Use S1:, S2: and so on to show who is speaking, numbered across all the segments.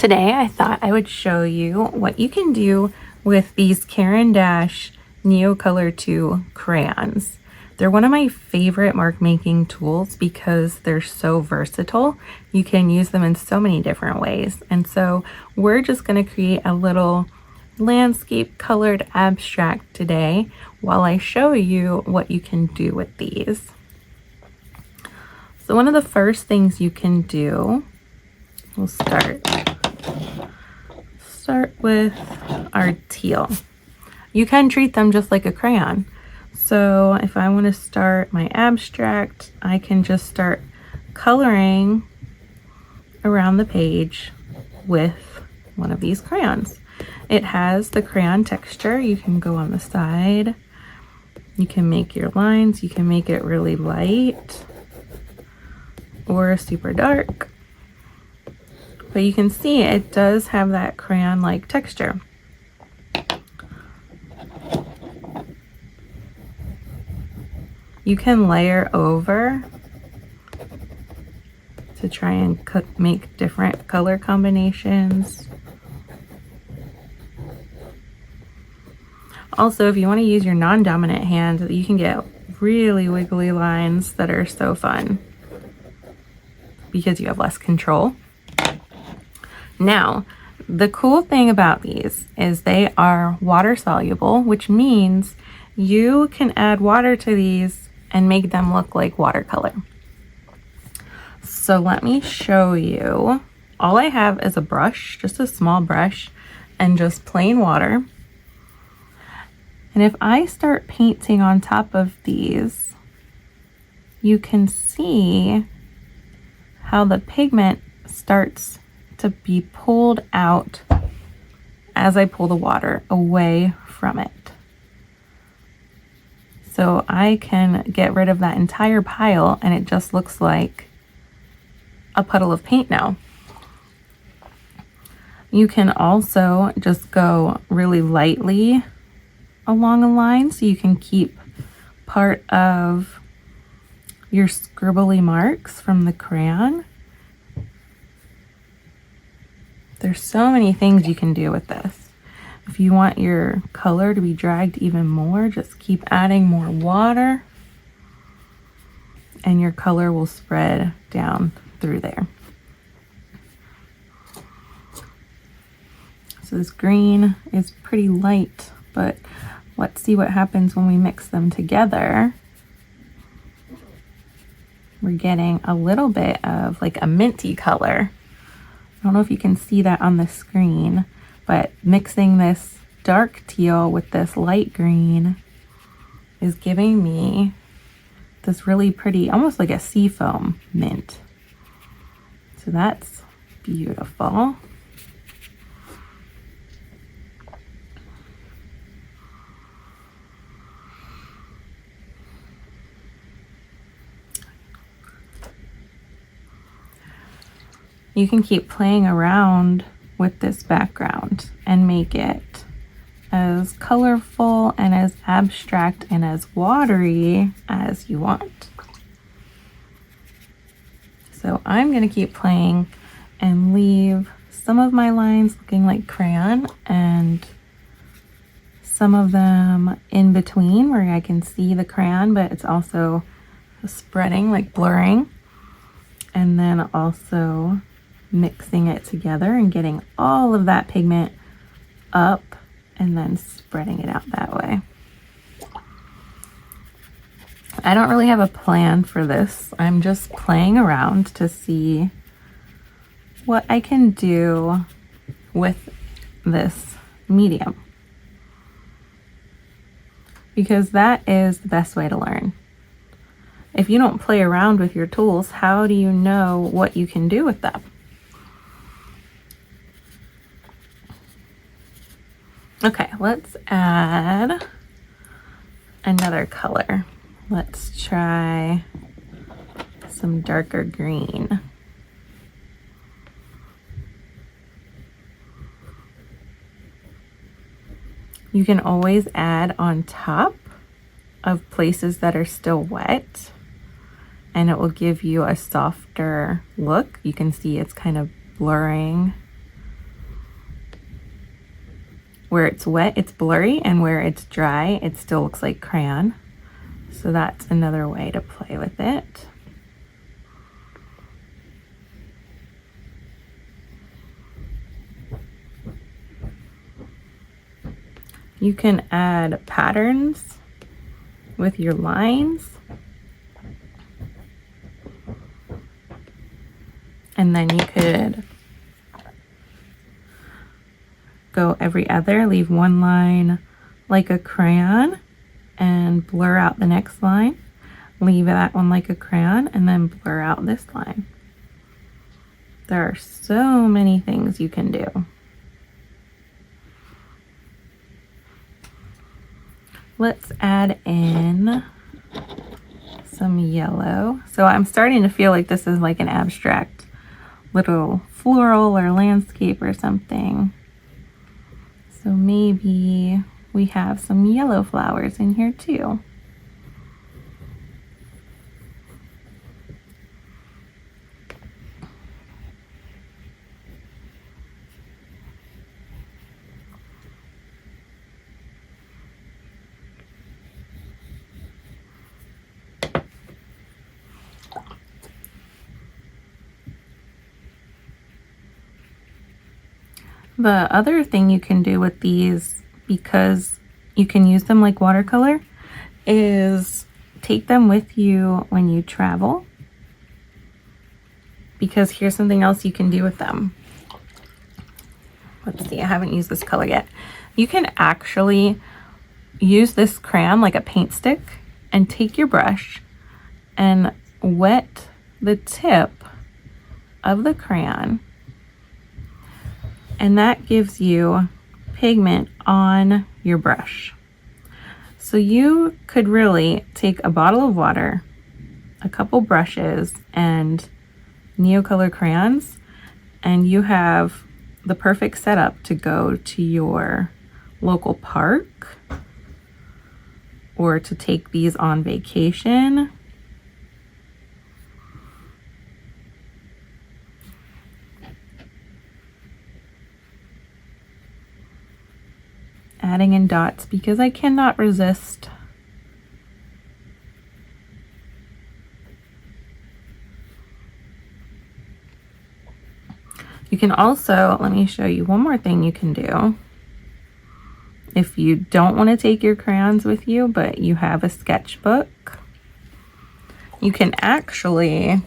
S1: Today I thought I would show you what you can do with these Caran D'Ache Neocolor II crayons. They're one of my favorite mark making tools because they're so versatile. You can use them in so many different ways. And so we're just going to create a little landscape colored abstract today while I show you what you can do with these. So one of the first things you can do, we'll start with our teal. You can treat them just like a crayon. So if I want to start my abstract, I can just start coloring around the page with one of these crayons. It has the crayon texture. You can go on the side. You can make your lines. You can make it really light or super dark. But you can see it does have that crayon-like texture. You can layer over to try and make different color combinations. Also, if you want to use your non-dominant hand, you can get really wiggly lines that are so fun because you have less control. Now, the cool thing about these is they are water soluble, which means you can add water to these and make them look like watercolor. So let me show you. All I have is a brush, just a small brush, and just plain water. And if I start painting on top of these, you can see how the pigment starts to be pulled out as I pull the water away from it. So I can get rid of that entire pile and it just looks like a puddle of paint now. You can also just go really lightly along a line so you can keep part of your scribbly marks from the crayon. There's so many things you can do with this. If you want your color to be dragged even more, just keep adding more water and your color will spread down through there. So this green is pretty light, but let's see what happens when we mix them together. We're getting a little bit of like a minty color. I don't know if you can see that on the screen, but mixing this dark teal with this light green is giving me this really pretty, almost like a seafoam mint. So that's beautiful. You can keep playing around with this background and make it as colorful and as abstract and as watery as you want. So I'm going to keep playing and leave some of my lines looking like crayon and some of them in between where I can see the crayon, but it's also spreading, like blurring. And then also mixing it together and getting all of that pigment up and then spreading it out that way. I don't really have a plan for this. I'm just playing around to see what I can do with this medium, because that is the best way to learn. If you don't play around with your tools, how do you know what you can do with them? Okay, let's add another color. Let's try some darker green. You can always add on top of places that are still wet, and it will give you a softer look. You can see it's kind of blurring where it's wet, it's blurry, and where it's dry, it still looks like crayon. So that's another way to play with it. You can add patterns with your lines. And then you could go every other, leave one line like a crayon and blur out the next line. Leave that one like a crayon and then blur out this line. There are so many things you can do. Let's add in some yellow. So I'm starting to feel like this is like an abstract little floral or landscape or something. So maybe we have some yellow flowers in here too. The other thing you can do with these, because you can use them like watercolor, is take them with you when you travel. Because here's something else you can do with them. Let's see, I haven't used this color yet. You can actually use this crayon like a paint stick and take your brush and wet the tip of the crayon. And that gives you pigment on your brush. So you could really take a bottle of water, a couple brushes, and Neocolor crayons, and you have the perfect setup to go to your local park or to take these on vacation. Adding in dots because I cannot resist. You can also, let me show you one more thing you can do. If you don't want to take your crayons with you, but you have a sketchbook, you can actually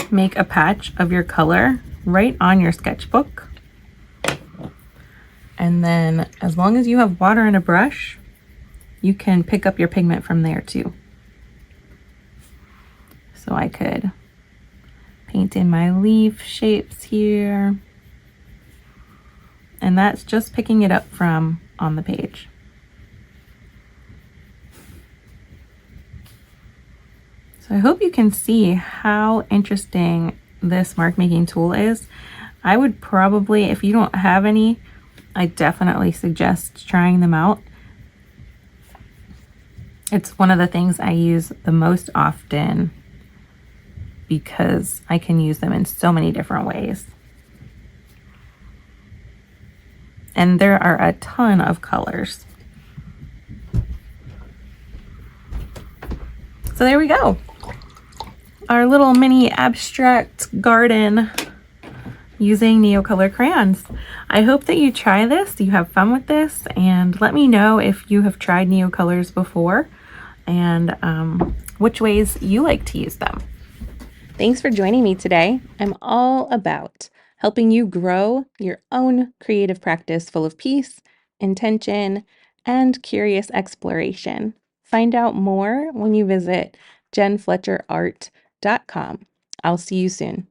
S1: make a patch of your color right on your sketchbook. And then as long as you have water and a brush, you can pick up your pigment from there too. So I could paint in my leaf shapes here. And that's just picking it up from on the page. So I hope you can see how interesting this mark making tool is. I would probably, if you don't have any, I definitely suggest trying them out. It's one of the things I use the most often because I can use them in so many different ways. And there are a ton of colors. So there we go. Our little mini abstract garden using Neocolor crayons. I hope that you try this, you have fun with this, and let me know if you have tried Neocolors before and which ways you like to use them. Thanks for joining me today. I'm all about helping you grow your own creative practice full of peace, intention, and curious exploration. Find out more when you visit jenfletcherart.com. I'll see you soon.